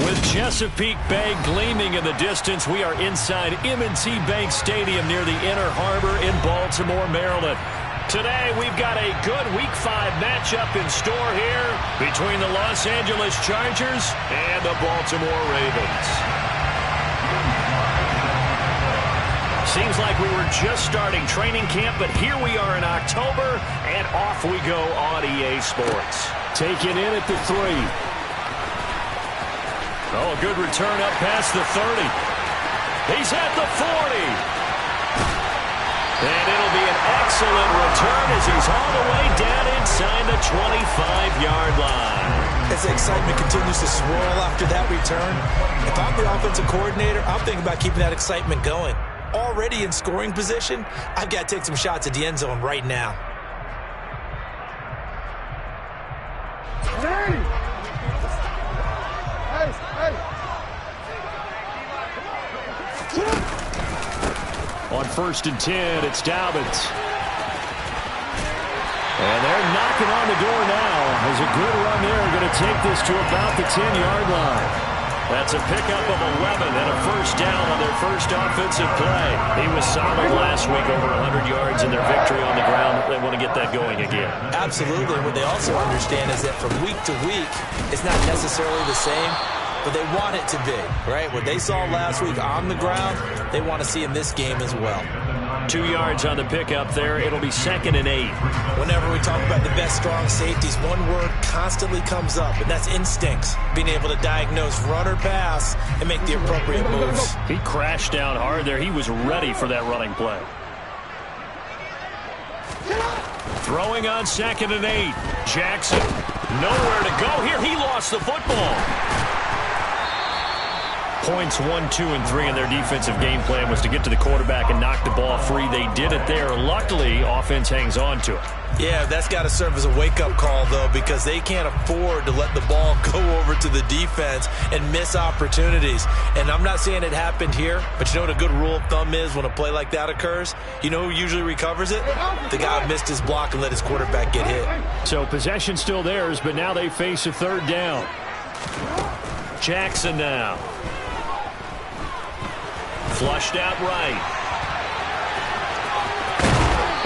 With Chesapeake Bay gleaming in the distance, we are inside M&T Bank Stadium near the Inner Harbor in Baltimore, Maryland. Today, we've got a good Week 5 matchup in store here between the Los Angeles Chargers and the Baltimore Ravens. Seems like we were just starting training camp, but here we are in October, and off we go on EA Sports. Taken in at the 3. Oh, a good return up past the 30. He's at the 40. And it'll be an excellent return as he's all the way down inside the 25-yard line. As the excitement continues to swirl after that return, if I'm the offensive coordinator, I'm thinking about keeping that excitement going. Already in scoring position, I've got to take some shots at the end zone right now. On 1st and 10, it's Dobbins. And they're knocking on the door now. There's a good run there. Going to take this to about the 10-yard line. That's a pickup of 11 and a first down on their first offensive play. He was solid last week, over 100 yards in their victory on the ground. They want to get that going again. Absolutely. What they also understand is that from week to week, it's not necessarily the same, but they want it to be, right? What they saw last week on the ground, they want to see in this game as well. 2 yards on the pickup there. It'll be 2nd and 8. Whenever we talk about the best strong safeties, one word constantly comes up, and that's instincts. Being able to diagnose run or pass and make the appropriate moves. He crashed down hard there. He was ready for that running play. Throwing on 2nd and 8. Jackson, nowhere to go here. He lost the football. Points 1, 2, and 3 in their defensive game plan was to get to the quarterback and knock the ball free. They did it there. Luckily, offense hangs on to it. Yeah, that's got to serve as a wake-up call, though, because they can't afford to let the ball go over to the defense and miss opportunities. And I'm not saying it happened here, but you know what a good rule of thumb is when a play like that occurs? You know who usually recovers it? The guy who missed his block and let his quarterback get hit. So possession still theirs, but now they face a 3rd down. Jackson now. Flushed out right.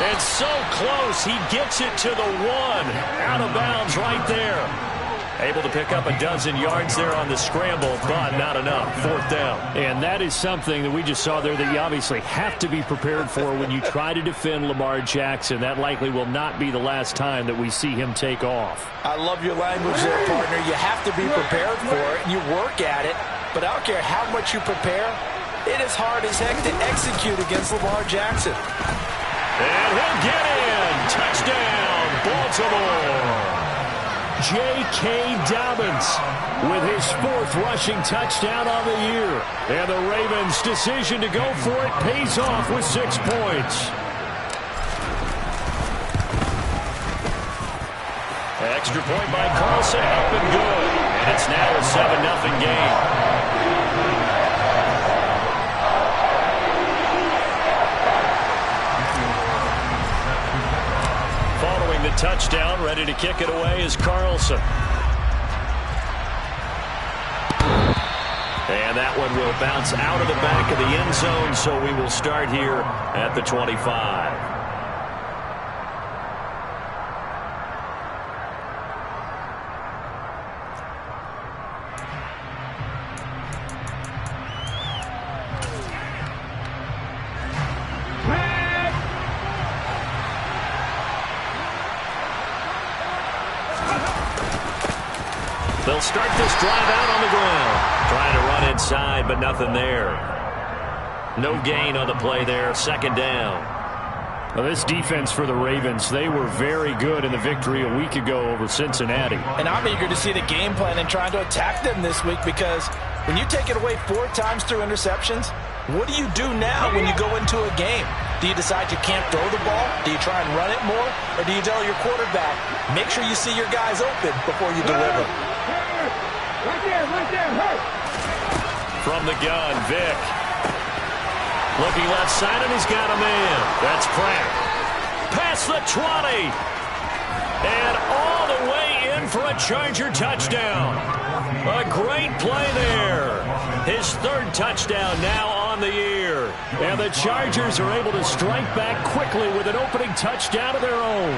And so close, he gets it to the 1. Out of bounds right there. Able to pick up a dozen yards there on the scramble, but not enough. 4th down. And that is something that we just saw there that you obviously have to be prepared for when you try to defend Lamar Jackson. That likely will not be the last time that we see him take off. I love your language there, partner. You have to be prepared for it, and you work at it. But I don't care how much you prepare, it is hard as heck to execute against Lamar Jackson. And he'll get in. Touchdown, Baltimore. J.K. Dobbins with his 4th rushing touchdown on the year. And the Ravens' decision to go for it pays off with 6 points. Extra point by Carlson, up and good. And it's now a 7-0 game. The touchdown, ready to kick it away is Carlson. And that one will bounce out of the back of the end zone, so we will start here at the 25. They'll start this drive out on the ground. Trying to run inside, but nothing there. No gain on the play there. 2nd down. Well, this defense for the Ravens, they were very good in the victory a week ago over Cincinnati. And I'm eager to see the game plan and trying to attack them this week, because when you take it away 4 times through interceptions, what do you do now when you go into a game? Do you decide you can't throw the ball? Do you try and run it more? Or do you tell your quarterback, make sure you see your guys open before you deliver? Right there, hurt. From the gun, Vick. Looking left side, and he's got a man. That's Pratt. Past the 20. And all the way in for a Charger touchdown. A great play there. His third touchdown now on the year. And the Chargers are able to strike back quickly with an opening touchdown of their own.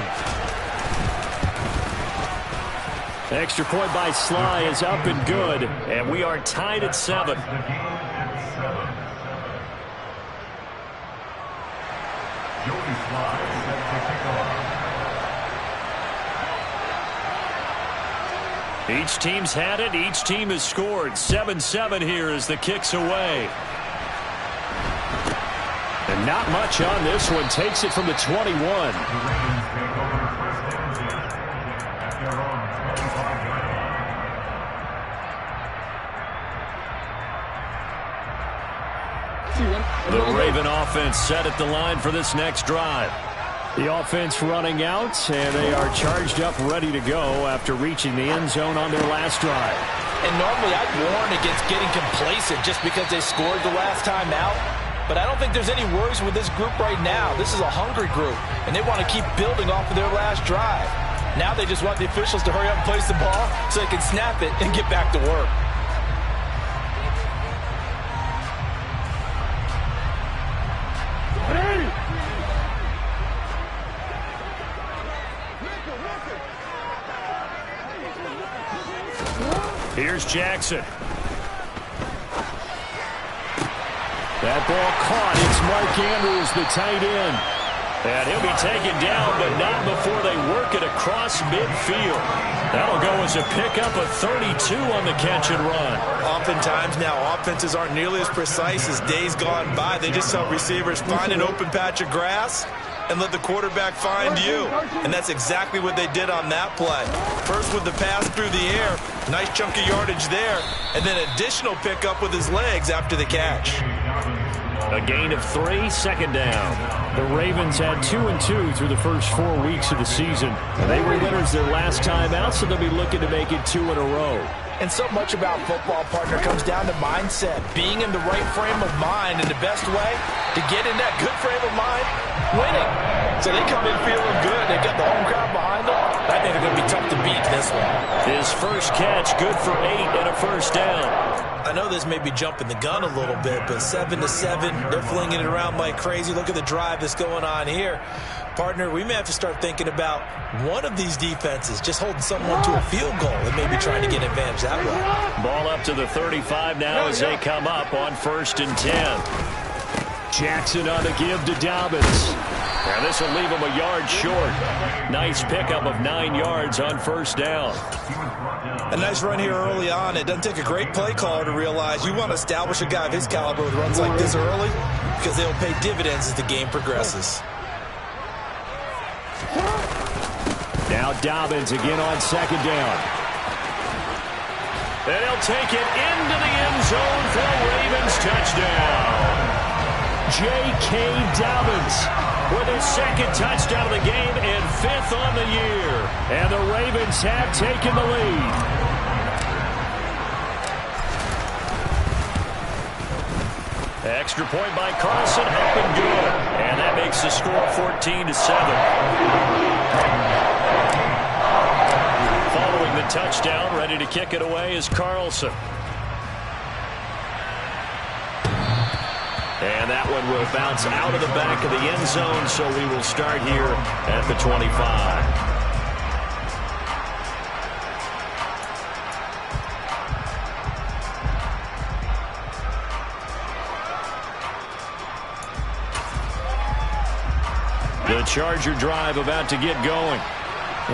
Extra point by Sly is up and good. And we are tied at 7. Each team's had it. Each team has scored. 7-7 here as the kick's away. And not much on this one. Takes it from the 21. The Raven offense set at the line for this next drive. The offense running out, and they are charged up, ready to go after reaching the end zone on their last drive. And normally I'd warn against getting complacent just because they scored the last time out. But I don't think there's any worries with this group right now. This is a hungry group, and they want to keep building off of their last drive. Now they just want the officials to hurry up and place the ball so they can snap it and get back to work. Here's Jackson. That ball caught. It's Mark Andrews, the tight end. And he'll be taken down, but not before they work it across midfield. That'll go as a pickup of 32 on the catch and run. Oftentimes now, offenses aren't nearly as precise as days gone by. They just tell receivers, find an open patch of grass and let the quarterback find you. And that's exactly what they did on that play. First with the pass through the air, nice chunk of yardage there, and then additional pickup with his legs after the catch. A gain of 3, second down. The Ravens had 2-2 through the first 4 weeks of the season. They were winners their last time out, so they'll be looking to make it 2 in a row. And so much about football, partner, comes down to mindset. Being in the right frame of mind, and the best way to get in that good frame of mind, winning. So they come in feeling good. They got the home crowd behind them. I think they're going to be tough to beat this one. His first catch, good for 8 and a first down. I know this may be jumping the gun a little bit, but 7-7, they're flinging it around like crazy. Look at the drive that's going on here. Partner, we may have to start thinking about one of these defenses just holding someone to a field goal and maybe trying to get advantage that way. Ball up to the 35 now as they come up on 1st and 10. Jackson on the give to Dobbins. And this will leave him a yard short. Nice pickup of 9 yards on first down. A nice run here early on. It doesn't take a great play caller to realize you want to establish a guy of his caliber with runs like this early because they'll pay dividends as the game progresses. Now Dobbins again on second down. And he'll take it into the end zone for a Ravens touchdown. J.K. Dobbins with his second touchdown of the game and 5th on the year. And the Ravens have taken the lead. Extra point by Carlson, up and good. And that makes the score 14-7. Following the touchdown, ready to kick it away is Carlson. And that one will bounce out of the back of the end zone, so we will start here at the 25. The Charger drive about to get going.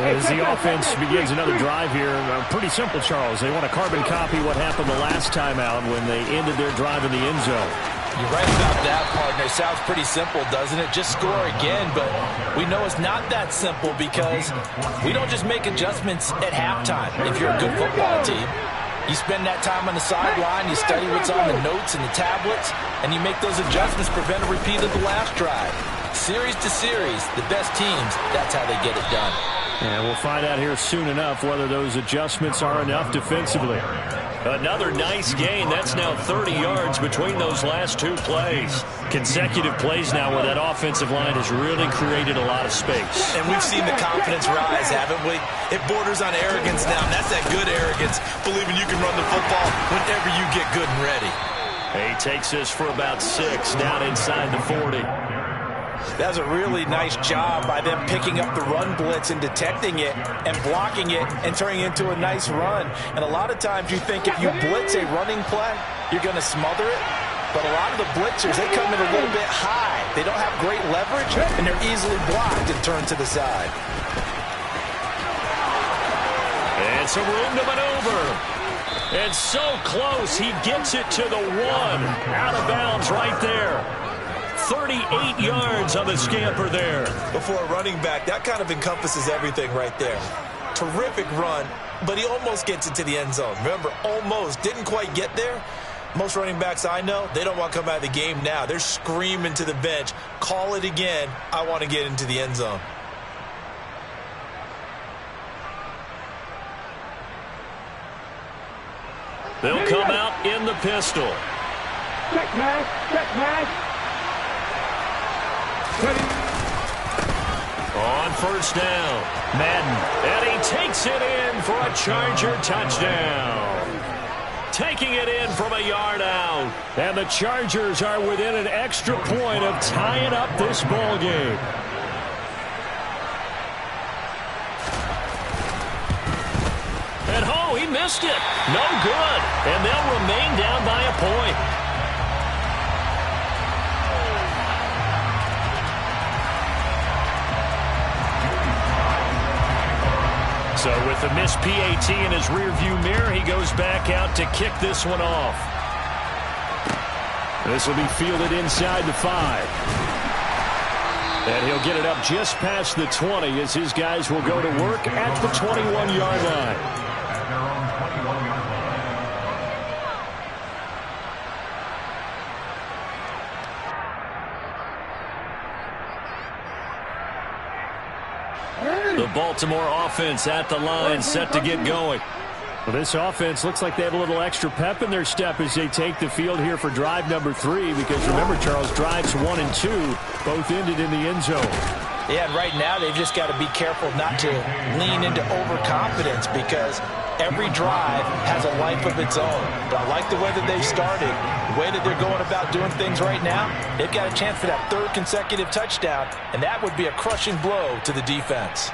As the offense begins another drive here, pretty simple, Charles. They want to carbon copy what happened the last time out when they ended their drive in the end zone. You're right about that, partner. Sounds pretty simple, doesn't it? Just score again, but we know it's not that simple because we don't just make adjustments at halftime if you're a good football team. You spend that time on the sideline, you study what's on the notes and the tablets, and you make those adjustments, prevent a repeat of the last drive. Series to series, the best teams, that's how they get it done. And we'll find out here soon enough whether those adjustments are enough defensively. Another nice gain. That's now 30 yards between those last two plays. Consecutive plays now where that offensive line has really created a lot of space. And we've seen the confidence rise, haven't we? It borders on arrogance now, and that's that good arrogance, believing you can run the football whenever you get good and ready. He takes this for about 6 down inside the 40. That was a really nice job by them picking up the run blitz and detecting it and blocking it and turning it into a nice run. And a lot of times you think if you blitz a running play, you're going to smother it. But a lot of the blitzers, they come in a little bit high. They don't have great leverage, and they're easily blocked and turned to the side. And some room to maneuver. And so close, he gets it to the 1. Out of bounds right there. 38 yards on the scamper there. Before a running back, that kind of encompasses everything right there. Terrific run, but he almost gets into the end zone. Remember, almost, didn't quite get there. Most running backs I know, they don't want to come out of the game now. They're screaming to the bench, call it again, I want to get into the end zone. They'll come out in the pistol. Check pass, check pass. On first down, Madden, and he takes it in for a Charger touchdown. Taking it in from a yard out. And the Chargers are within an extra point of tying up this ball game. And oh, he missed it. No good. And they'll remain down by a point. So with the missed PAT in his rearview mirror, he goes back out to kick this one off. This will be fielded inside the 5. And he'll get it up just past the 20 as his guys will go to work at the 21-yard line. The Baltimore offense at the line, set to get going. Well, this offense looks like they have a little extra pep in their step as they take the field here for drive number 3, because remember, Charles, drives 1 and 2 both ended in the end zone. Yeah, and right now they've just got to be careful not to lean into overconfidence, because every drive has a life of its own. But I like the way that they've started, the way that they're going about doing things right now. They've got a chance for that 3rd consecutive touchdown, and that would be a crushing blow to the defense.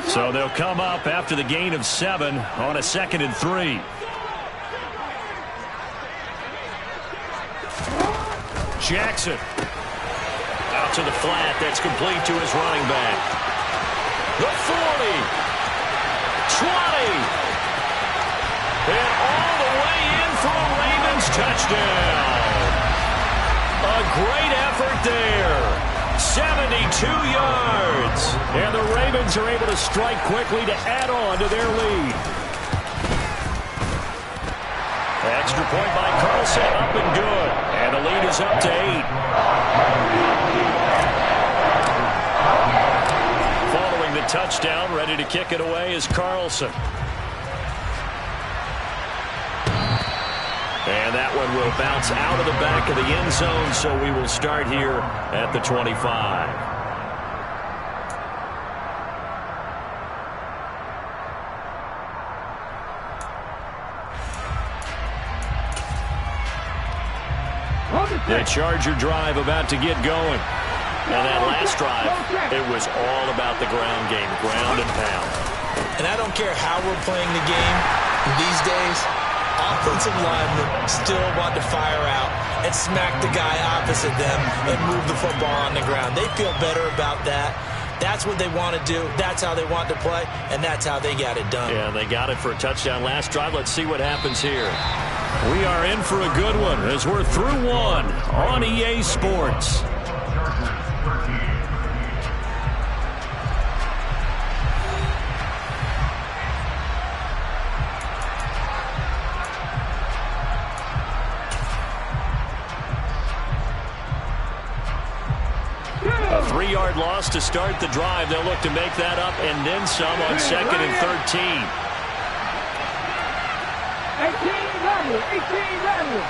So they'll come up after the gain of 7 on a 2nd and 3. Jackson. Out to the flat. That's complete to his running back. The 40. 20. And all the way in for a Ravens touchdown. A great effort there. 72 yards. And the Ravens are able to strike quickly to add on to their lead. Extra point by Carlson, up and good. And the lead is up to 8. Following the touchdown, ready to kick it away is Carlson. And that one will bounce out of the back of the end zone, so we will start here at the 25. The Charger drive about to get going. And that last drive, it was all about the ground game, ground and pound. And I don't care how we're playing the game these days, offensive linemen still want to fire out and smack the guy opposite them and move the football on the ground. They feel better about that. That's what they want to do. That's how they want to play, and that's how they got it done. Yeah, they got it for a touchdown last drive. Let's see what happens here. We are in for a good one as we're through 1 on EA Sports. 1-yard loss to start the drive. They'll look to make that up and then some on 2nd and 13. 18-11.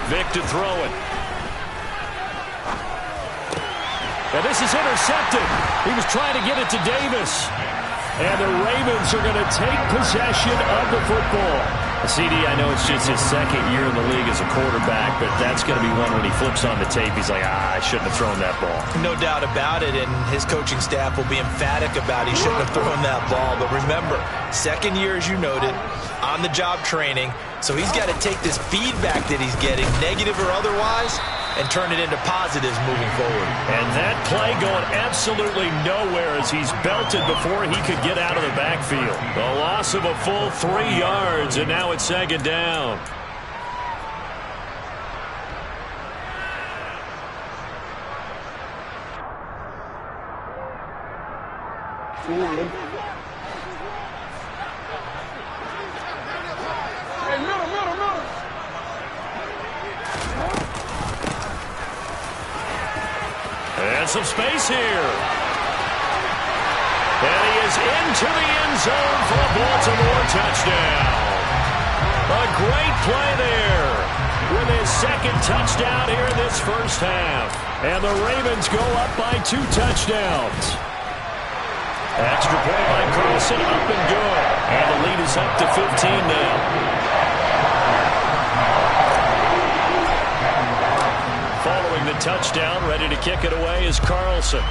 Vic to throw it. And this is intercepted. He was trying to get it to Davis. And the Ravens are going to take possession of the football. CD, I know it's just his 2nd year in the league as a quarterback, but that's going to be one when he flips on the tape. He's like, I shouldn't have thrown that ball. No doubt about it, and his coaching staff will be emphatic about he shouldn't have thrown that ball. But remember, 2nd year, as you noted, on-the-job training, so he's got to take this feedback that he's getting, negative or otherwise, and turn it into positives moving forward. And that play going absolutely nowhere as he's belted before he could get out of the backfield. The loss of a full 3 yards, and now it's 2nd down. And some space here. And he is into the end zone for a Baltimore touchdown. A great play there with his 2nd touchdown here in this first half. And the Ravens go up by 2 touchdowns. Extra point by Carlson, up and good. And the lead is up to 15 now. Following the touchdown, ready to kick it away is Carlson.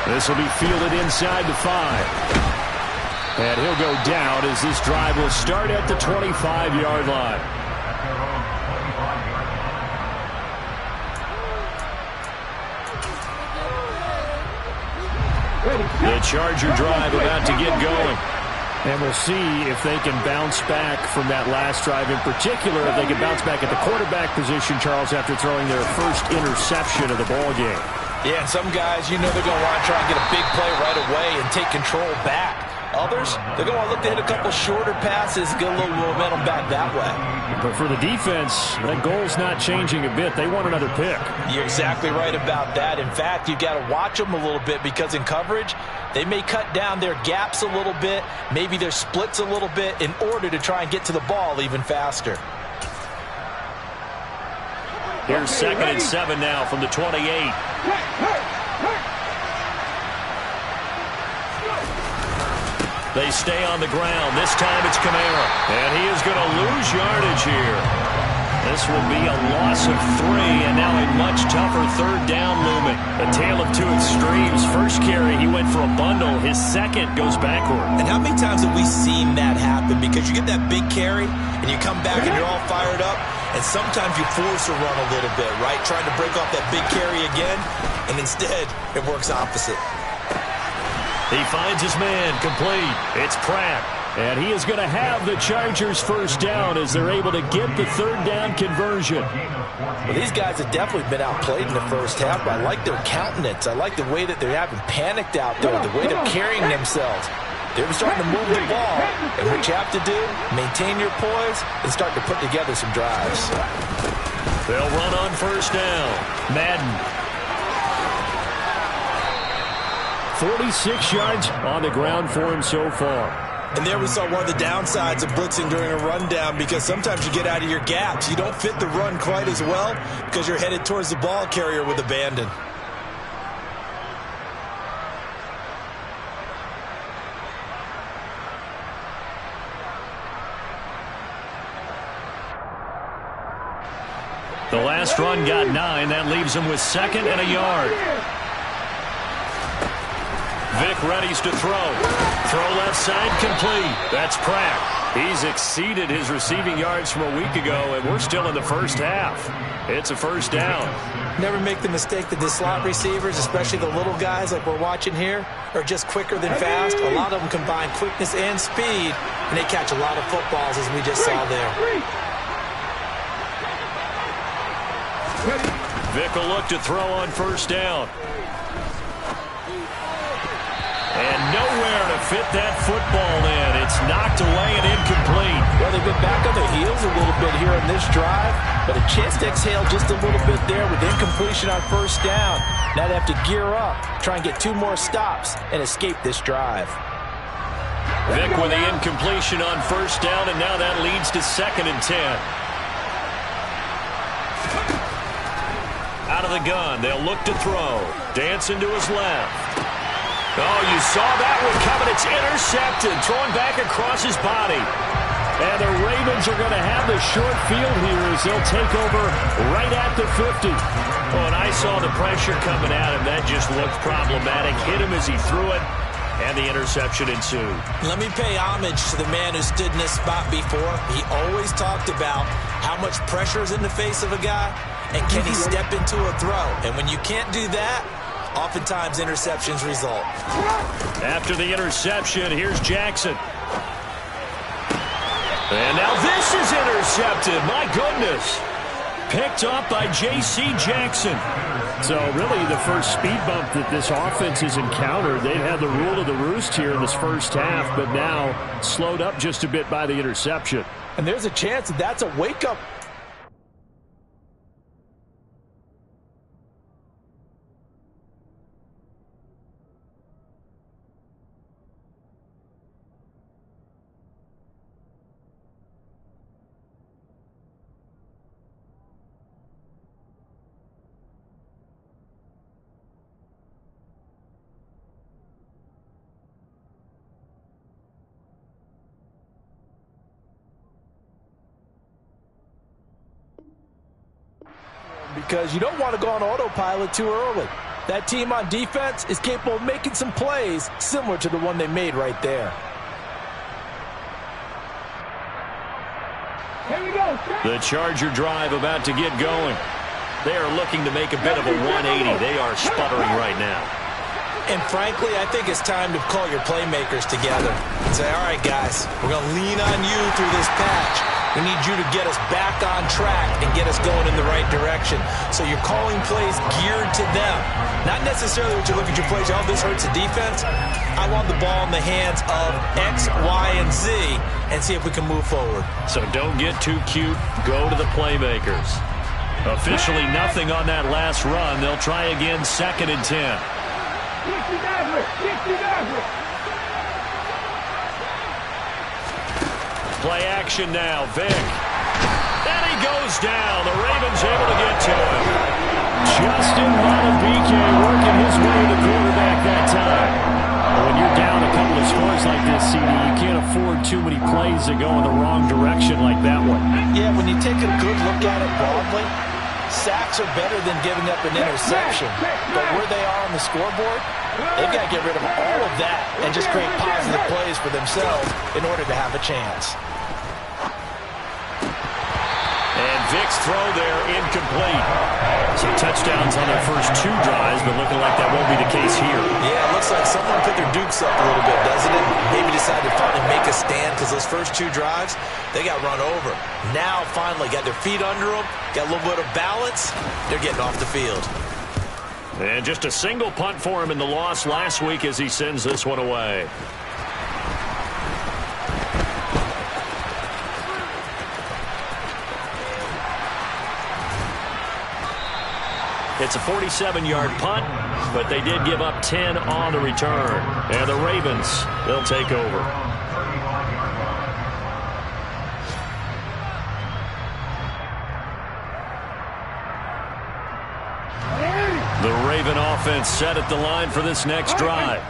This will be fielded inside the 5. And he'll go down as this drive will start at the 25-yard line. The Charger drive about to get going. And we'll see if they can bounce back from that last drive. In particular, if they can bounce back at the quarterback position, Charles, after throwing their first interception of the ball game. Yeah, and some guys, you know they're going to want to try and get a big play right away and take control back. Others, they're going to look to hit a couple shorter passes, get a little momentum back that way. But for the defense, that goal's not changing a bit. They want another pick. You're exactly right about that. In fact, you've got to watch them a little bit because in coverage, they may cut down their gaps a little bit, maybe their splits a little bit in order to try and get to the ball even faster. Here's 2nd and 7 now from the 28. They stay on the ground. This time it's Kamara. And he is going to lose yardage here. This will be a loss of 3, and now a much tougher 3rd down looming. A tale of 2 extremes. First carry, he went for a bundle. His 2nd goes backward. And how many times have we seen that happen? Because you get that big carry, and you come back and you're all fired up, and sometimes you force a run a little bit, right? Trying to break off that big carry again, and instead it works opposite. He finds his man, complete. It's Pratt. And he is going to have the Chargers first down as they're able to get the 3rd down conversion. Well, these guys have definitely been outplayed in the first half, but I like their countenance. I like the way that they're having panicked out there, the way they're carrying themselves. They're starting to move the ball, and what you have to do, maintain your poise and start to put together some drives. They'll run on first down. Madden. 46 yards on the ground for him so far. And there we saw one of the downsides of blitzing during a rundown, because sometimes you get out of your gaps. You don't fit the run quite as well because you're headed towards the ball carrier with abandon. The last run got 9. That leaves him with 2nd and a yard. Vic readies to throw. Throw left side, complete. That's Pratt. He's exceeded his receiving yards from a week ago, and we're still in the first half. It's a first down. Never make the mistake that the slot receivers, especially the little guys like we're watching here, are just quicker than fast. A lot of them combine quickness and speed, and they catch a lot of footballs, as we just saw there. Vic will look to throw on first down. And nowhere to fit that football in. It's knocked away and incomplete. Well, they've been back on their heels a little bit here on this drive, but a chance to exhale just a little bit there with incompletion on first down. Now they have to gear up, try and get 2 more stops, and escape this drive. Vick with the incompletion on first down, and now that leads to 2nd and 10. Out of the gun, they'll look to throw. Dancing to his left. Oh, you saw that one coming. It's intercepted. Thrown back across his body. And the Ravens are going to have the short field here as they'll take over right at the 50. Oh, and I saw the pressure coming at him. That just looked problematic. Hit him as he threw it, and the interception ensued. Let me pay homage to the man who stood in this spot before. He always talked about how much pressure is in the face of a guy, and can he step into a throw. And when you can't do that, oftentimes interceptions result. After the interception, here's Jackson. And now this is intercepted. My goodness. Picked up by J.C. Jackson. So really the first speed bump that this offense has encountered. They've had the rule of the roost here in this first half, but now slowed up just a bit by the interception. And there's a chance that that's a wake-up. Because you don't want to go on autopilot too early. That team on defense is capable of making some plays similar to the one they made right there. Here we go. The Charger drive about to get going. They are looking to make a bit of a 180. They are sputtering right now. And frankly, I think it's time to call your playmakers together and say, all right, guys, we're going to lean on you through this patch. We need you to get us back on track and get us going in the right direction. So you're calling plays geared to them. Not necessarily what you look at your plays, oh, this hurts the defense. I want the ball in the hands of X, Y, and Z and see if we can move forward. So don't get too cute. Go to the playmakers. Officially nothing on that last run. They'll try again 2nd and 10. Play action now, Vick. And he goes down. The Ravens able to get to him. Justin Madubuike working his way to the quarterback that time. When you're down a couple of scores like this, CD, you can't afford too many plays that go in the wrong direction like that one. Yeah, when you take a good look at it broadly, sacks are better than giving up an interception. But where they are on the scoreboard, they've got to get rid of all of that and just create positive plays for themselves in order to have a chance. And Vick's throw there incomplete. Some touchdowns on their first 2 drives, but looking like that won't be the case here. Yeah, it looks like someone put their dukes up a little bit, doesn't it? Maybe decided to finally make a stand because those first 2 drives, they got run over. Now, finally, got their feet under them, got a little bit of balance. They're getting off the field. And just a single punt for him in the loss last week as he sends this one away. It's a 47-yard punt, but they did give up 10 on the return. And the Ravens, they'll take over. The Raven offense set at the line for this next drive.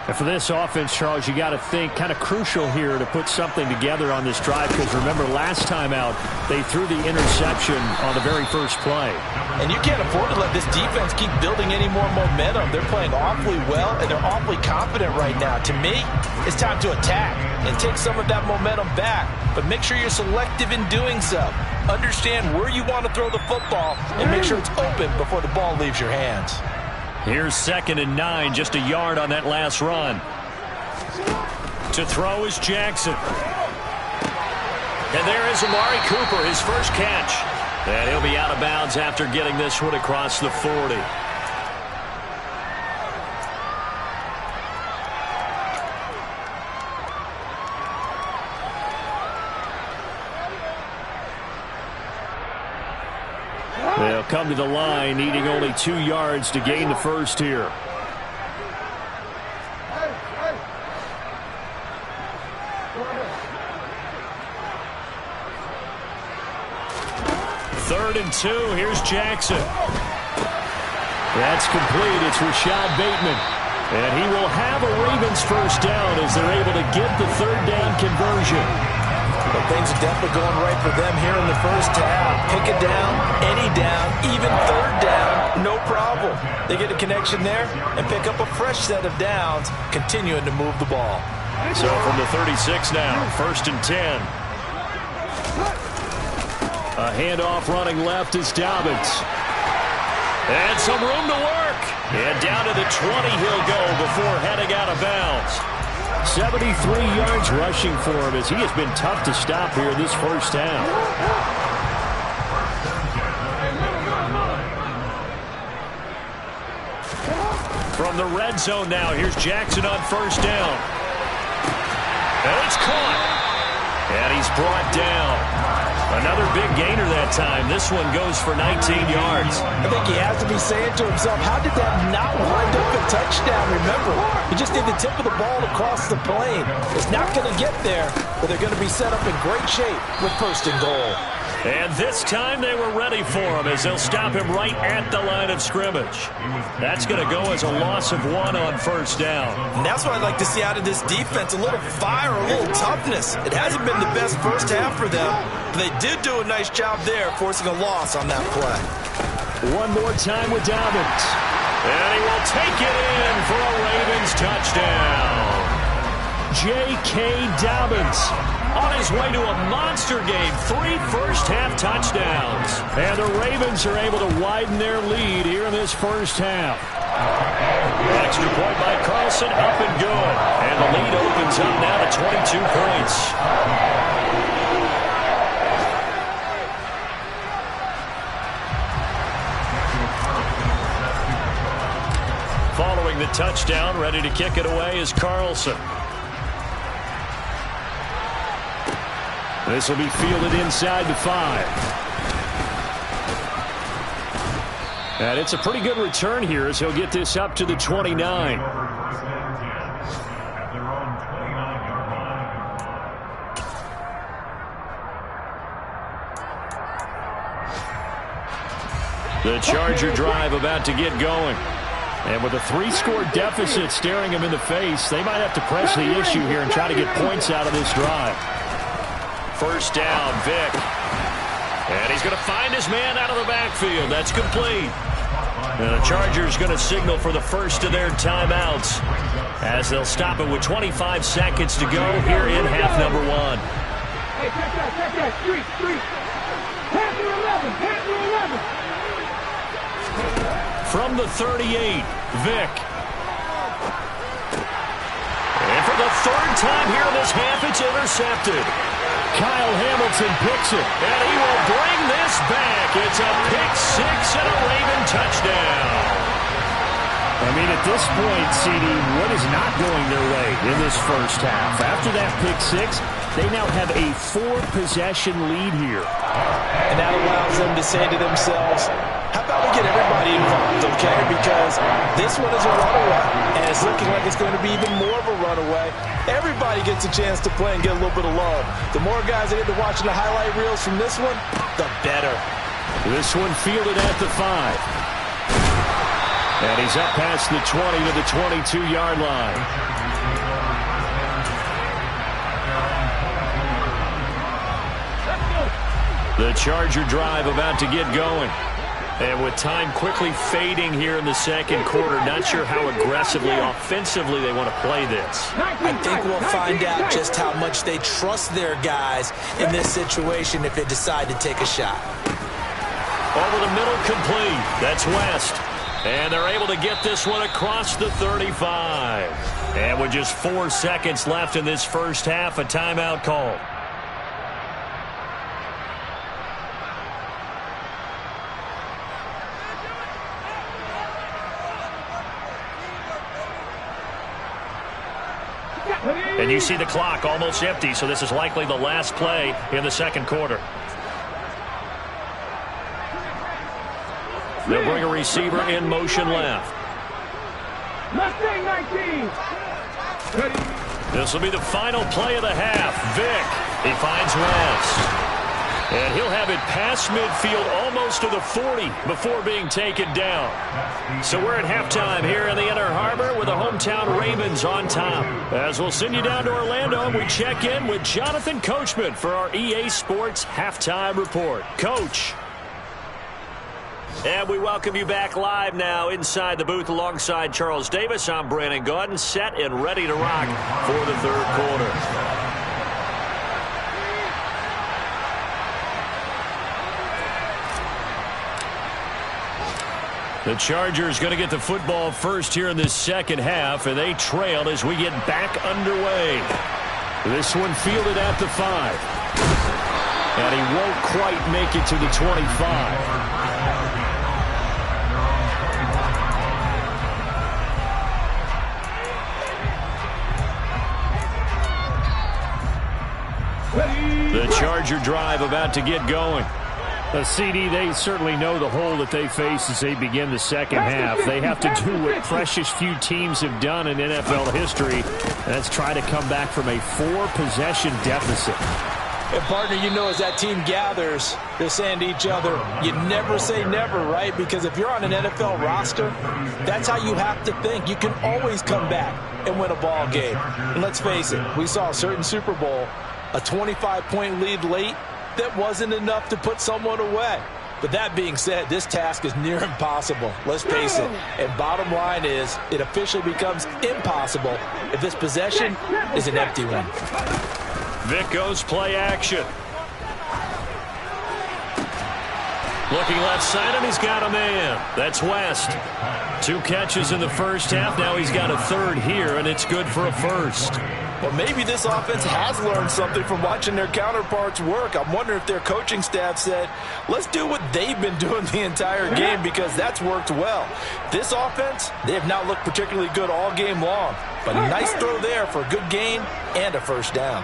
And for this offense, Charles, you got to think kind of crucial here to put something together on this drive because remember last time out they threw the interception on the very first play. And you can't afford to let this defense keep building any more momentum. They're playing awfully well and they're awfully confident right now. To me, it's time to attack and take some of that momentum back. But make sure you're selective in doing so. Understand where you want to throw the football and make sure it's open before the ball leaves your hands. Here's 2nd and 9, just a yard on that last run. To throw is Jackson. And there is Amari Cooper, his first catch. And he'll be out of bounds after getting this one across the 40. They'll come to the line, needing only 2 yards to gain the first here. Third and 2. Here's Jackson. That's complete. It's Rashad Bateman. And he will have a Ravens first down as they're able to get the third down conversion. But things are definitely going right for them here in the first half. Pick a down, any down, even third down, no problem. They get a connection there and pick up a fresh set of downs, continuing to move the ball. So from the 36 now, first and 10. A handoff running left is Dobbins. And some room to work. And down to the 20 he'll go before heading out of bounds. 73 yards rushing for him as he has been tough to stop here this first half. From the red zone now, here's Jackson on first down. And it's caught. And he's brought down. Another big gainer that time. This one goes for 19 yards. I think he has to be saying to himself, how did that not wind up a touchdown? Remember, you just need the tip of the ball to cross the plane. It's not going to get there, but they're going to be set up in great shape with first and goal. And this time they were ready for him as they'll stop him right at the line of scrimmage. That's going to go as a loss of 1 on first down. And that's what I'd like to see out of this defense, a little fire, a little toughness. It hasn't been the best first half for them, but they did do a nice job there forcing a loss on that play. One more time with Dobbins. And he will take it in for a Ravens touchdown. J.K. Dobbins on his way to a monster game. 3 first-half touchdowns. And the Ravens are able to widen their lead here in this first half. Extra point by Carlson, up and good. And the lead opens up now to 22 points. Following the touchdown, ready to kick it away is Carlson. This will be fielded inside the 5. And it's a pretty good return here as he'll get this up to the 29. The Charger drive about to get going. And with a 3-score deficit staring him in the face, they might have to press the issue here and try to get points out of this drive. First down, Vick. And he's going to find his man out of the backfield. That's complete. And the Chargers going to signal for the first of their timeouts as they'll stop it with 25 seconds to go here in half number 1. Hey, check that. Street. Pass through 11. From the 38, Vick. And for the third time here in this half, it's intercepted. Kyle Hamilton picks it, and he will bring this back. It's a pick-6 and a Raven touchdown. I mean, at this point, CD, what is not going their way in this first half? After that pick-6, they now have a 4-possession lead here. And that allows them to say to themselves, how about we get everybody involved, okay? Because this one is a runaway, and it's looking like it's going to be even more of a runaway. Everybody gets a chance to play and get a little bit of love. The more guys that get to watching the highlight reels from this one, the better. This one fielded at the 5. And he's up past the 20 to the 22-yard line. The Charger drive about to get going. And with time quickly fading here in the second quarter, not sure how aggressively, offensively they want to play this. I think we'll find out just how much they trust their guys in this situation if they decide to take a shot. Over the middle, complete. That's West. And they're able to get this one across the 35. And with just 4 seconds left in this first half, a timeout call. And you see the clock almost empty, so this is likely the last play in the second quarter. They'll bring a receiver in motion left. Mustang 19. This will be the final play of the half. Vick, he finds West. And he'll have it past midfield almost to the 40 before being taken down. So we're at halftime here in the Inner Harbor with the hometown Ravens on top. As we'll send you down to Orlando, we check in with Jonathan Coachman for our EA Sports Halftime Report. Coach. And we welcome you back live now inside the booth alongside Charles Davis. I'm Brandon Gaudin, set and ready to rock for the third quarter. The Chargers going to get the football first here in this second half, and they trail as we get back underway. This one fielded at the 5. And he won't quite make it to the 25. The Charger drive about to get going. The CD, they certainly know the hole that they face as they begin the second half. They have to do what precious few teams have done in NFL history. That's try to come back from a 4-possession deficit. And partner, you know, as that team gathers, they're saying to each other, you never say never, right? Because if you're on an NFL roster, that's how you have to think. You can always come back and win a ball game. And let's face it, we saw a certain Super Bowl, a 25-point lead late, that wasn't enough to put someone away. But that being said, this task is near impossible. Let's face it. And bottom line is, it officially becomes impossible if this possession is an empty one. Vick goes play action. Looking left side, and he's got a man. That's West. 2 catches in the first half. Now he's got a third here, and it's good for a first. Well, maybe this offense has learned something from watching their counterparts work. I'm wondering if their coaching staff said, let's do what they've been doing the entire game, because that's worked well. This offense, they have not looked particularly good all game long. But a nice throw there for a good gain and a first down.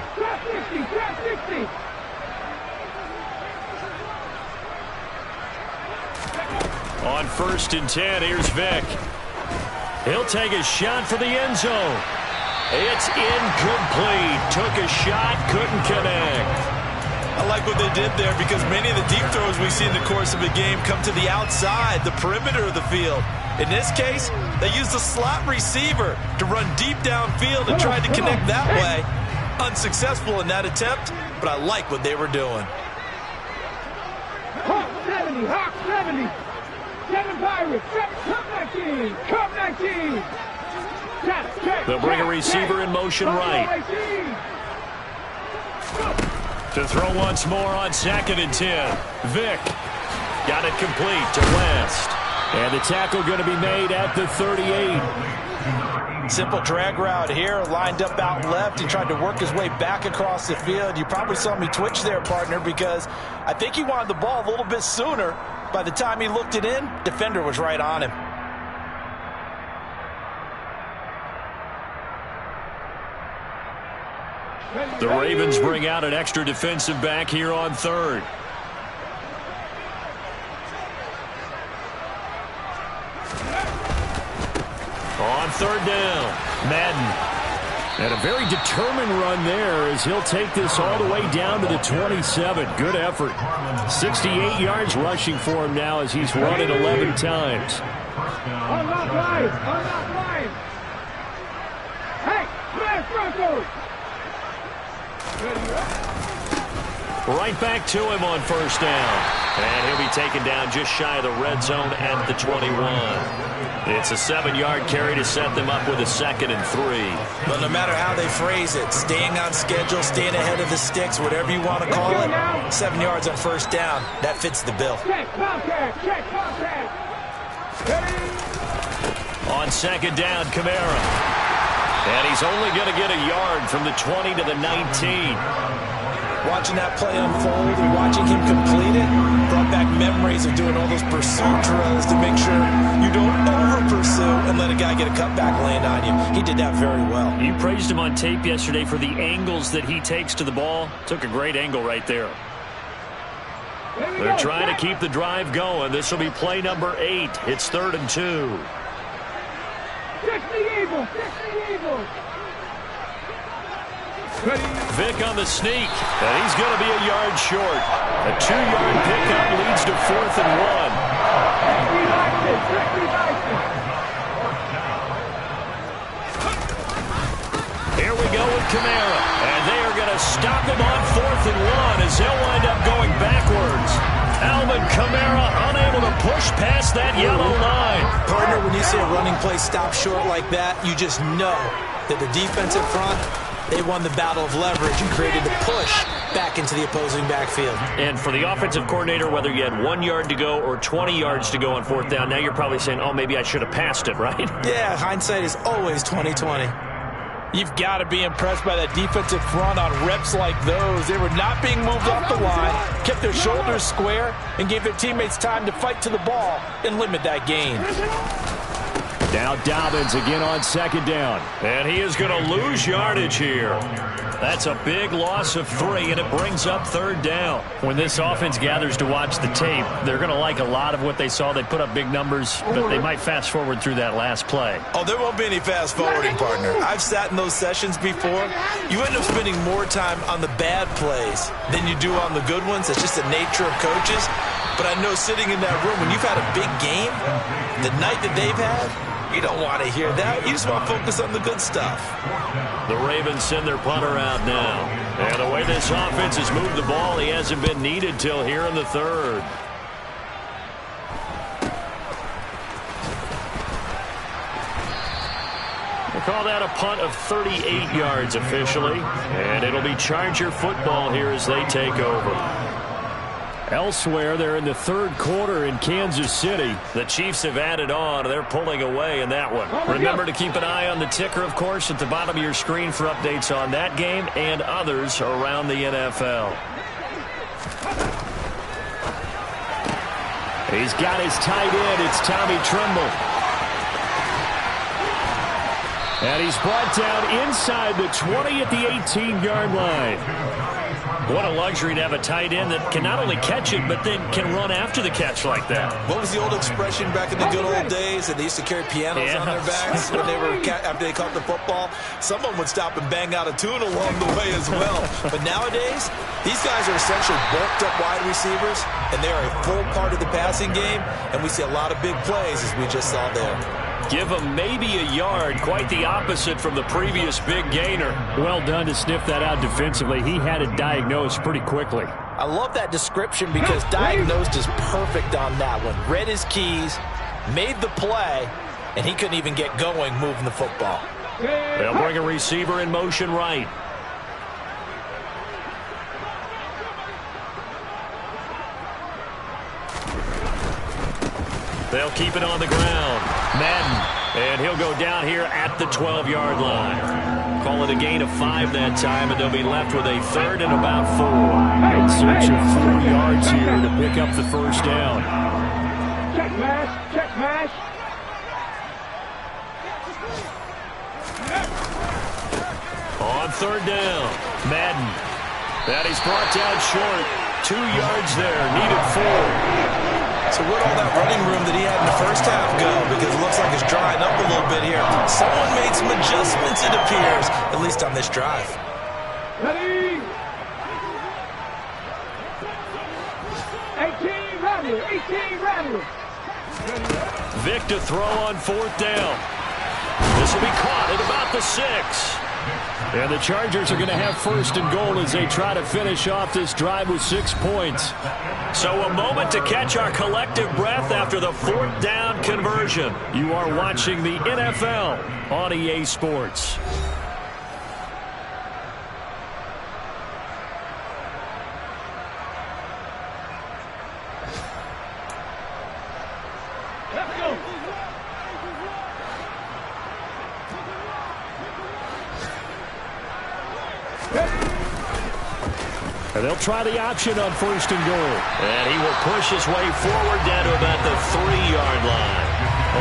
On 1st and 10, here's Vick. He'll take a shot for the end zone. It's incomplete. Took a shot, couldn't connect. I like what they did there, because many of the deep throws we see in the course of a game come to the outside, the perimeter of the field. In this case, they used a slot receiver to run deep downfield and tried to connect that way. Unsuccessful in that attempt, but I like what they were doing. Hawk 70, Hawk 70. 7 Pirates, 7 Cup 19, Cup 19. They'll bring a receiver in motion right. To throw once more on 2nd and 10. Vick got it complete to West. And the tackle going to be made at the 38. Simple drag route here, lined up out left. He tried to work his way back across the field. You probably saw me twitch there, partner, because I think he wanted the ball a little bit sooner. By the time he looked it in, defender was right on him. The Ravens bring out an extra defensive back here on 3rd. On 3rd down, Madden. And a very determined run there as he'll take this all the way down to the 27. Good effort. 68 yards rushing for him now as he's run it 11 times. Unlock line, unlock line. Hey, smash Broncos. Right back to him on 1st down. And he'll be taken down just shy of the red zone at the 21. It's a 7-yard carry to set them up with a 2nd and 3. But no matter how they phrase it, staying on schedule, staying ahead of the sticks, whatever you want to call it, 7 yards on 1st down, that fits the bill. Check contact, check contact. On 2nd down, Kamara. And he's only going to get a yard from the 20 to the 19. Watching that play unfold and watching him complete it brought back memories of doing all those pursuit drills to make sure you don't over-pursue and let a guy get a cutback land on you. He did that very well. You praised him on tape yesterday for the angles that he takes to the ball. Took a great angle right there. They're trying to keep the drive going. This will be play number 8. It's 3rd and 2. Vick on the sneak, and he's going to be a yard short. A 2-yard pickup leads to 4th and 1. Here we go with Kamara, and they are going to stop him on 4th and 1 as they'll wind up going backwards. Alvin Kamara unable to push past that yellow line. Partner, when you see a running play stop short like that, you just know that the defense in front, they won the battle of leverage and created the push back into the opposing backfield. And for the offensive coordinator, whether you had 1 yard to go or 20 yards to go on 4th down, now you're probably saying, oh, maybe I should have passed it, right? Yeah, hindsight is always 20/20. You've got to be impressed by that defensive front on reps like those. They were not being moved off the line, kept their shoulders square, and gave their teammates time to fight to the ball and limit that gain. Now Dobbins again on 2nd down. And he is going to lose yardage here. That's a big loss of 3, and it brings up 3rd down. When this offense gathers to watch the tape, they're going to like a lot of what they saw. They put up big numbers, but they might fast forward through that last play. Oh, there won't be any fast forwarding, partner. I've sat in those sessions before. You end up spending more time on the bad plays than you do on the good ones. It's just the nature of coaches. But I know sitting in that room, when you've had a big game, the night that they've had, you don't want to hear that. You just want to focus on the good stuff. The Ravens send their punter out now. And the way this offense has moved the ball, he hasn't been needed till here in the 3rd. We'll call that a punt of 38 yards officially. And it'll be Charger football here as they take over. Elsewhere, they're in the 3rd quarter in Kansas City. The Chiefs have added on. They're pulling away in that one. Remember to keep an eye on the ticker, of course, at the bottom of your screen for updates on that game and others around the NFL. He's got his tight end. It's Tommy Tremble. And he's brought down inside the 20 at the 18-yard line. What a luxury to have a tight end that can not only catch it, but then can run after the catch like that. What was the old expression back in the good old days that they used to carry pianos on their backs when they were after they caught the football? Someone would stop and bang out a tune along the way as well. But nowadays, these guys are essentially bulked up wide receivers, and they're a full part of the passing game, and we see a lot of big plays as we just saw there. Give him maybe a yard, quite the opposite from the previous big gainer. Well done to sniff that out defensively. He had it diagnosed pretty quickly. I love that description because diagnosed is perfect on that one. Read his keys, made the play, and he couldn't even get going moving the football. They'll bring a receiver in motion right. They'll keep it on the ground. Madden, and he'll go down here at the 12-yard line. Call it a gain of 5 that time, and they'll be left with a 3rd and about 4. In search of 4 yards here to pick up the 1st down. Check mash, check mash. On 3rd down, Madden. That he's brought down short. 2 yards there, needed 4. So where'd all that running room that he had in the first half go? Because it looks like it's drying up a little bit here. Someone made some adjustments, it appears, at least on this drive. Ready? 18 Rattler, 18 Rattler. Vick to throw on 4th down. This will be caught at about the 6. And the Chargers are going to have 1st and goal as they try to finish off this drive with 6 points. So a moment to catch our collective breath after the 4th down conversion. You are watching the NFL on EA Sports. Let's go. And they'll try the option on 1st and goal. And he will push his way forward down to about the 3-yard line.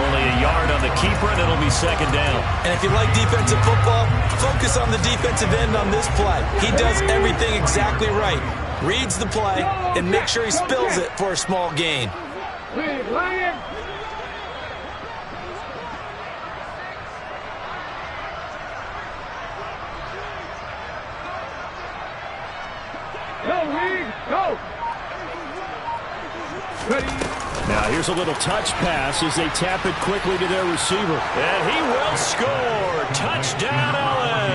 Only a yard on the keeper, and it'll be 2nd down. And if you like defensive football, focus on the defensive end on this play. He does everything exactly right. reads the play, and makes sure he spills it for a small gain. Lion. Go, Reed, go. Ready. Now here's a little touch pass as they tap it quickly to their receiver. And he will score. Touchdown, LA.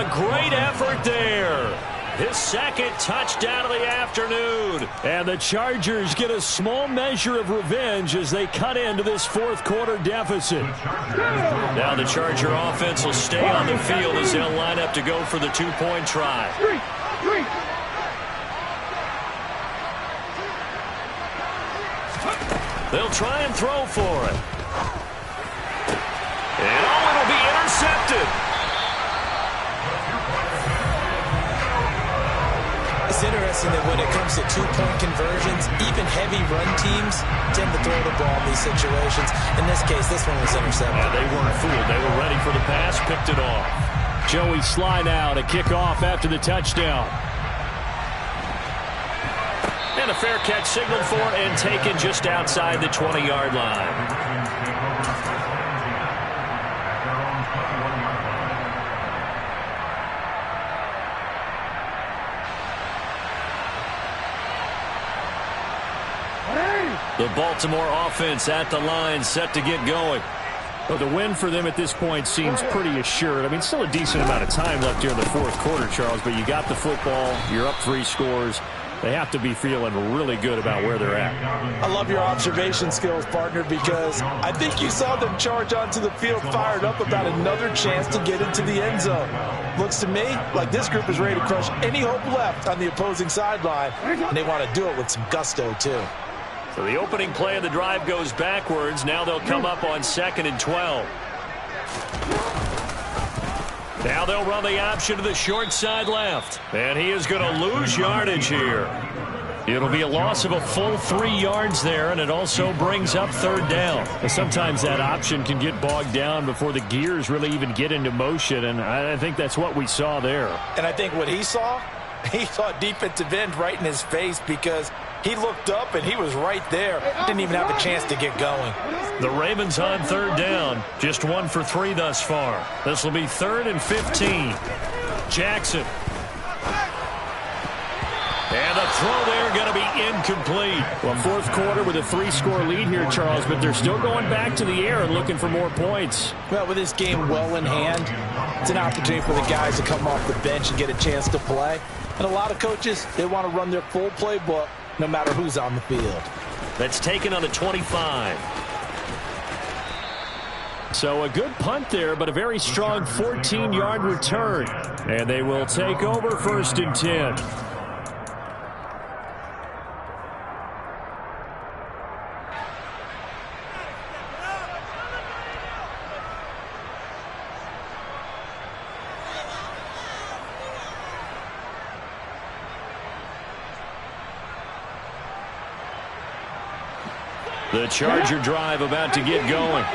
A great effort there. His second touchdown of the afternoon. And the Chargers get a small measure of revenge as they cut into this fourth quarter deficit. Now the Charger offense will stay on the field as they'll line up to go for the two-point try. Three. They'll try and throw for it. And it'll be intercepted. It's interesting that when it comes to two-point conversions, even heavy run teams tend to throw the ball in these situations. In this case, this one was intercepted. Yeah, they weren't fooled. They were ready for the pass, picked it off. Joey Sly now to kick off after the touchdown. And a fair catch signaled for and taken just outside the 20-yard line. The Baltimore offense at the line, set to get going. Well, the win for them at this point seems pretty assured. I mean, still a decent amount of time left here in the fourth quarter, Charles, but you got the football, you're up 3 scores. They have to be feeling really good about where they're at. I love your observation skills, partner, because I think you saw them charge onto the field fired up about another chance to get into the end zone. Looks to me like this group is ready to crush any hope left on the opposing sideline, and they want to do it with some gusto, too. So the opening play of the drive goes backwards. Now they'll come up on 2nd and 12. Now they'll run the option to the short side left. And he is going to lose yardage here. It'll be a loss of a full 3 yards there, and it also brings up 3rd down. Sometimes that option can get bogged down before the gears really even get into motion, and I think that's what we saw there. And I think what he saw defensive end right in his face because he looked up and he was right there. Didn't even have a chance to get going. The Ravens on 3rd down. Just 1 for 3 thus far. This will be 3rd and 15. Jackson. And the throw there going to be incomplete. Well, fourth quarter with a 3-score lead here, Charles, but they're still going back to the air and looking for more points. Well, with this game well in hand, it's an opportunity for the guys to come off the bench and get a chance to play. And a lot of coaches, they want to run their full playbook no matter who's on the field. That's taken on the 25. So a good punt there, but a very strong 14-yard return. And they will take over 1st and 10. The Charger drive about to get going.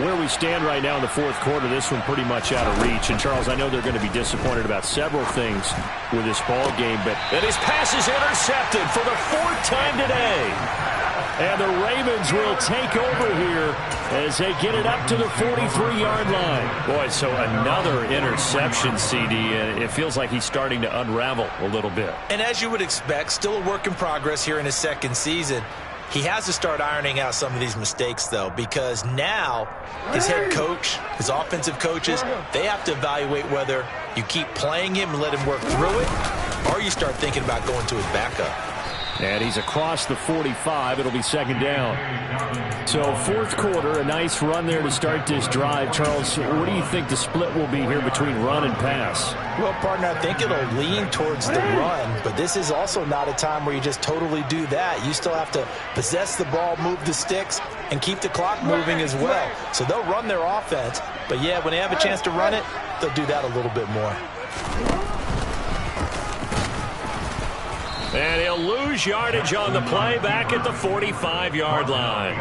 Where we stand right now in the fourth quarter, this one pretty much out of reach. And, Charles, I know they're going to be disappointed about several things with this ball game, but his pass is intercepted for the 4th time today. And the Ravens will take over here as they get it up to the 43-yard line. Boy, so another interception, CD, and it feels like he's starting to unravel a little bit. And as you would expect, still a work in progress here in his 2nd season. He has to start ironing out some of these mistakes, though, because now his head coach, his offensive coaches, they have to evaluate whether you keep playing him and let him work through it, or you start thinking about going to his backup. And he's across the 45. It'll be 2nd down. So fourth quarter, a nice run there to start this drive. Charles, what do you think the split will be here between run and pass? Well, partner, I think it'll lean towards the run, but this is also not a time where you just totally do that. You still have to possess the ball, move the sticks, and keep the clock moving as well. So they'll run their offense, but yeah, when they have a chance to run it, they'll do that a little bit more. And he'll lose yardage on the play back at the 45-yard line.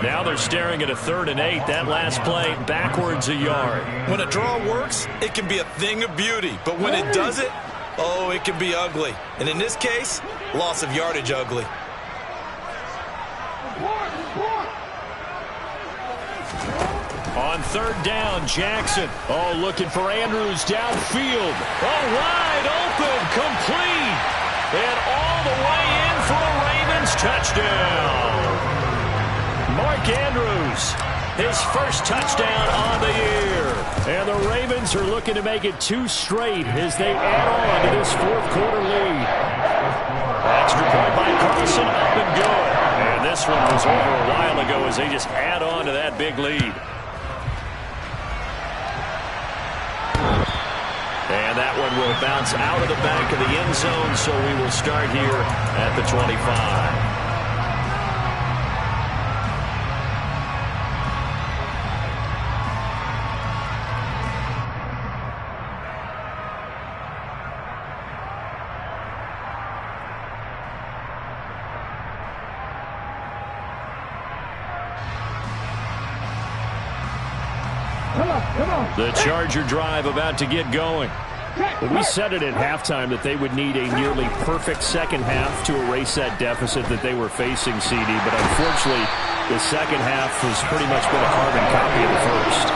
Now they're staring at a 3rd and 8. That last play backwards a yard. When a draw works, it can be a thing of beauty. But when it doesn't, Oh, it can be ugly. And in this case, loss of yardage ugly. On third down, Jackson. Oh, looking for Andrews downfield. Oh, wide open, complete. And all the way in for a Ravens touchdown. Mark Andrews, his first touchdown on the year. And the Ravens are looking to make it 2 straight as they add on to this fourth quarter lead. Extra point by Carlson, up and good. And this one was over a while ago as they just add on to that big lead. And that one will bounce out of the back of the end zone, so we will start here at the 25. The Charger drive about to get going. We said it at halftime that they would need a nearly perfect second half to erase that deficit that they were facing, CD. But unfortunately, the second half has pretty much been a carbon copy of the first.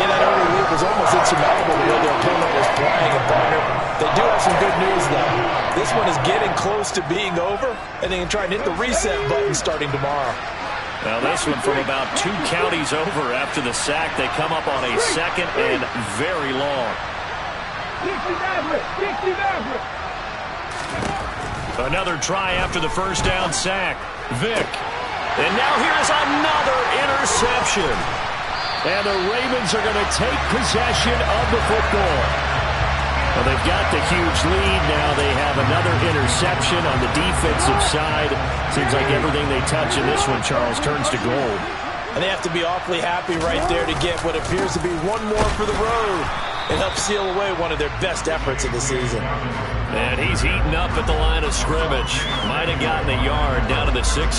Yeah, that early lead was almost insurmountable the way their opponent was playing. And partner, they do have some good news, though. This one is getting close to being over, and they can try and hit the reset button starting tomorrow. Now this one from about 2 counties over after the sack. They come up on a second and very long. Another try after the first down sack. Vick. And now here's another interception. And the Ravens are going to take possession of the football. Well, they've got the huge lead. Now they have another interception on the defensive side. Seems like everything they touch in this one, Charles, turns to gold. And they have to be awfully happy right there to get what appears to be one more for the road. It helps seal away one of their best efforts of the season. And he's eaten up at the line of scrimmage. Might have gotten a yard down to the 16.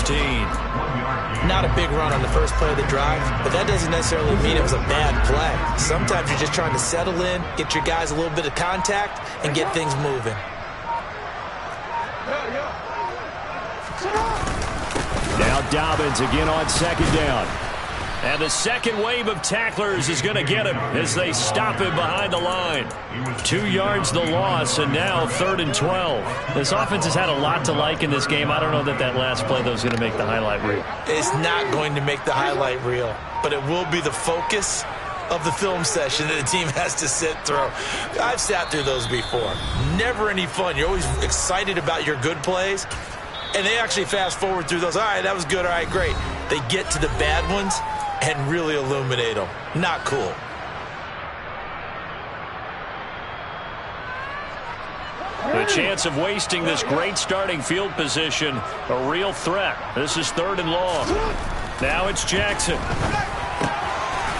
Not a big run on the first play of the drive, but that doesn't necessarily mean it was a bad play. Sometimes you're just trying to settle in, get your guys a little bit of contact, and get things moving. Now Dobbins again on second down. And the second wave of tacklers is going to get him as they stop him behind the line. 2 yards the loss, and now 3rd and 12. This offense has had a lot to like in this game. I don't know that last play, though, is going to make the highlight reel. It's not going to make the highlight reel, but it will be the focus of the film session that the team has to sit through. I've sat through those before. Never any fun. You're always excited about your good plays, and they actually fast forward through those. All right, that was good. All right, great. They get to the bad ones and really illuminate them. Not cool. The chance of wasting this great starting field position, a real threat. This is 3rd and long. Now it's Jackson.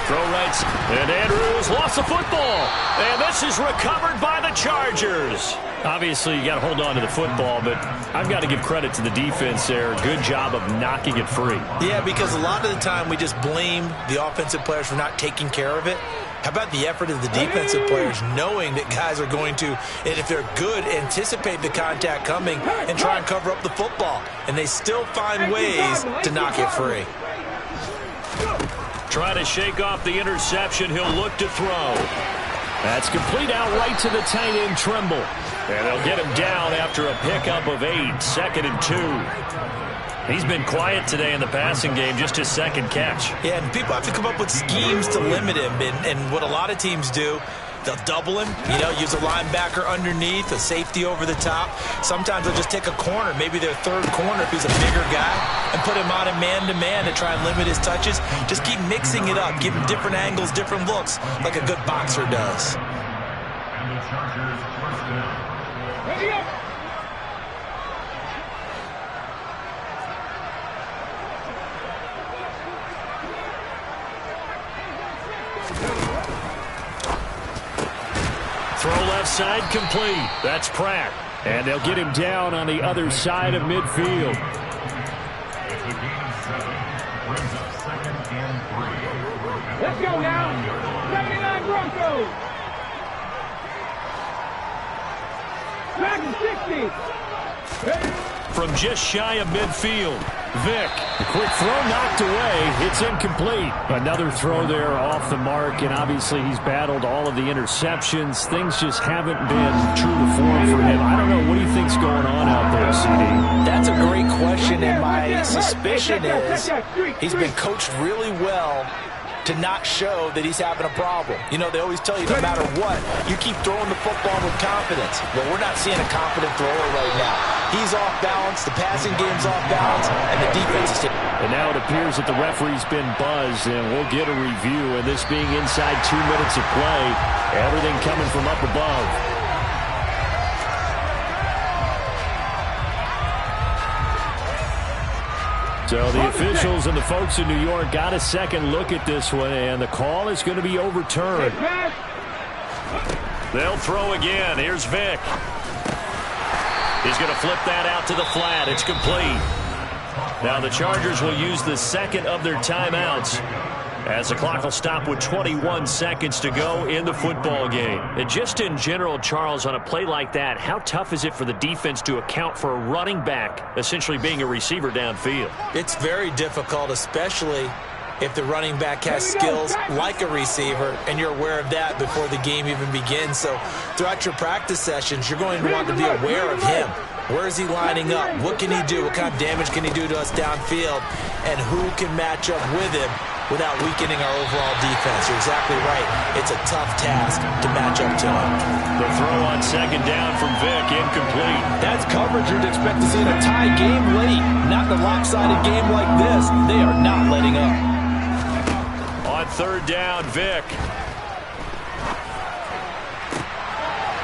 Throw right, and Andrews lost the football. And this is recovered by the Chargers. Obviously, you got to hold on to the football, but I've got to give credit to the defense there. Good job of knocking it free. Yeah, because a lot of the time we just blame the offensive players for not taking care of it. How about the effort of the defensive players knowing that guys are going to, and if they're good, anticipate the contact coming and try and cover up the football. And they still find ways to knock it free. Try to shake off the interception. He'll look to throw. That's complete out right to the tight end, Trimble. And they'll get him down after a pickup of 8, 2nd and 2. He's been quiet today in the passing game, just his second catch. Yeah, and people have to come up with schemes to limit him. And what a lot of teams do, they'll double him, use a linebacker underneath, a safety over the top. Sometimes they'll just take a corner, maybe their 3rd corner if he's a bigger guy, and put him on a man-to-man to try and limit his touches. Just keep mixing it up, give him different angles, different looks, like a good boxer does. And the Chargers first down. Ready up. Throw left side complete. That's Pratt. And they'll get him down on the other side of midfield. It's a gain of 7. Brings up 2nd and 3. Let's go now. 79 Broncos. From just shy of midfield, Vick. The quick throw knocked away. It's incomplete. Another throw there off the mark, and obviously he's battled all of the interceptions. Things just haven't been true to form for him. I don't know. What do you think's going on out there, CD? That's a great question, and my suspicion is he's been coached really well to not show that he's having a problem. You know, they always tell you no matter what, you keep throwing the football with confidence. Well, we're not seeing a confident thrower right now. He's off balance, the passing game's off balance, and the defense is... And now it appears that the referee's been buzzed, and we'll get a review. And this being inside 2 minutes of play, everything coming from up above. So the officials and the folks in New York got a second look at this one, and the call is going to be overturned. They'll throw again. Here's Vick. He's going to flip that out to the flat. It's complete. Now the Chargers will use the second of their timeouts as the clock will stop with 21 seconds to go in the football game. And just in general, Charles, on a play like that, how tough is it for the defense to account for a running back essentially being a receiver downfield? It's very difficult, especially if the running back has skills like a receiver, and you're aware of that before the game even begins. So throughout your practice sessions, you're going to want to be aware of him. Where is he lining up? What can he do? What kind of damage can he do to us downfield? And who can match up with him without weakening our overall defense? You're exactly right. It's a tough task to match up to him. The throw on second down from Vick, incomplete. That's coverage you'd expect to see in a tie game late. Not in a lopsided game like this. They are not letting up. On third down, Vick.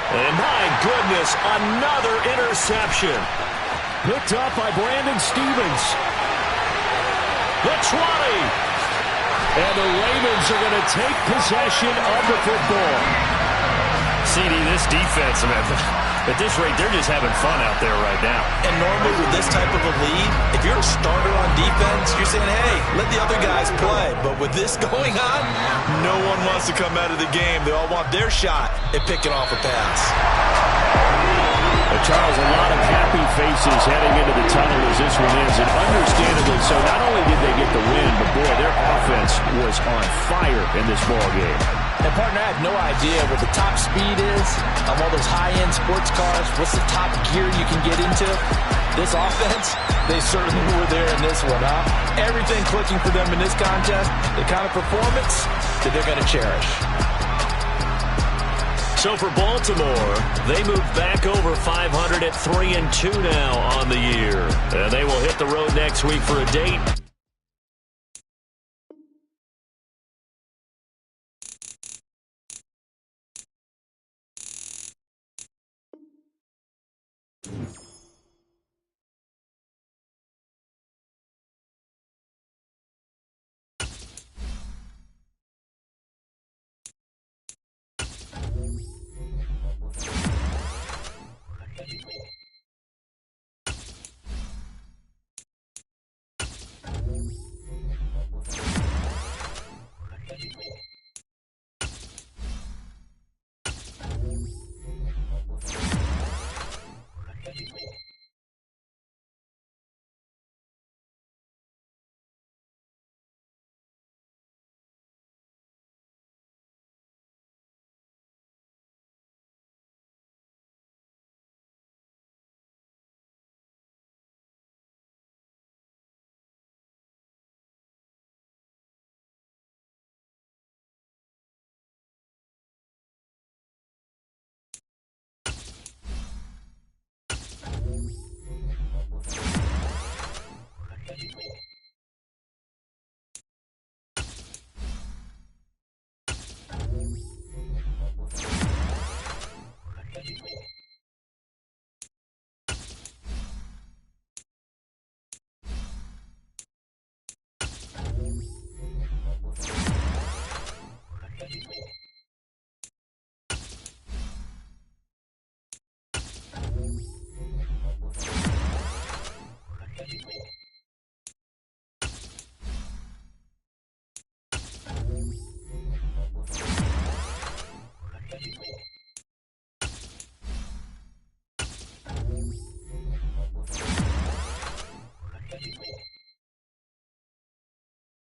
And my goodness, another interception. Picked up by Brandon Stevens. The 20. And the Ravens are going to take possession of the football. CD, this defense, man, at this rate, they're just having fun out there right now. And normally with this type of a lead, if you're a starter on defense, you're saying, hey, let the other guys play. But with this going on, no one wants to come out of the game. They all want their shot at picking off a pass. Charles, a lot of happy faces heading into the tunnel as this one ends, and understandably so. Not only did they get the win, but boy, their offense was on fire in this ball game. And partner, I have no idea what the top speed is of all those high-end sports cars. What's the top gear you can get into? This offense, they certainly were there in this one, huh? Everything clicking for them in this contest, the kind of performance that they're going to cherish. So for Baltimore, they move back over 500 at 3-2 now on the year. And they will hit the road next week for a date